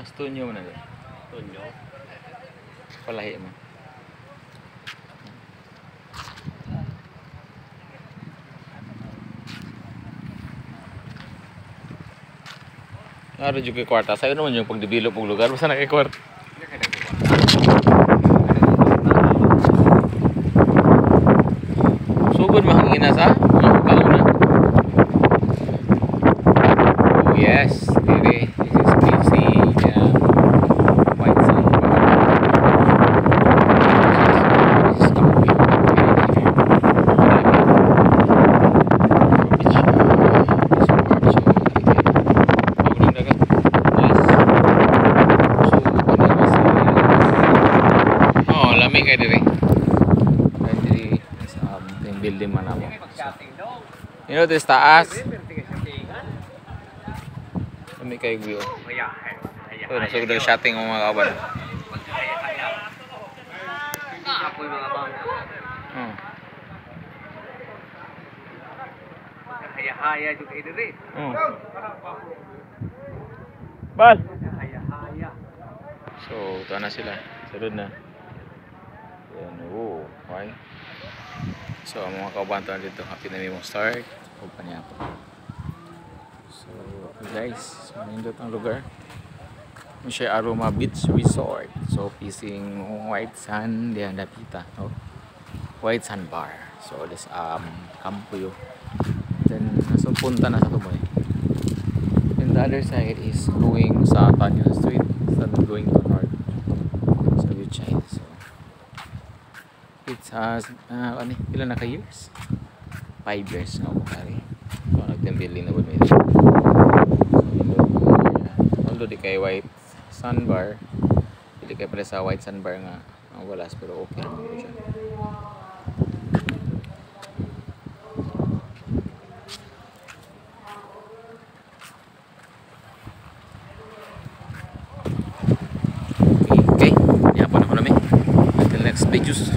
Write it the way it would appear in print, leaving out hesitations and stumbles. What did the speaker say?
Stunyo mo na doon. Tunyo. Palahi mo. Naro juga kwarta. Sa'yo naman yung pagdevelop ng lugar. Basta na kay kwarta. Sugod mahangina sa mga kauna. Oh yes. This is PC. White sand. This is Kampi. Lami kayo diri. Kayo diri sa yung building man ako. You know this taas. Lami kayo view. So, nasa ko shotting ng mga kaban. Haya-haya juga diri. Bal. Haya-haya. So, ito na sila. Sunod na. Yan, oh, okay. So, ang mga kaubantan dito, happy na mo start. Open niya po. So, okay guys, so, nindot ang lugar. Yung siya Aroma Beach Resort. So, pising white sand, diyan napita. Oh. White sand bar. So, this Kampuyo. Then, nasa punta na sa Tumoy. And the other side is going sa Tanyo Street. So, going to north. So, which side? So, it has, ilan na ka-years? 5 years na ako kari. So, nagtembiling na ba may although di kay white sandbar, hindi kay pala sa white sandbar nga ang walas, pero okay naman siya. Okay, okay. Hanapan ako namin. Until next videos.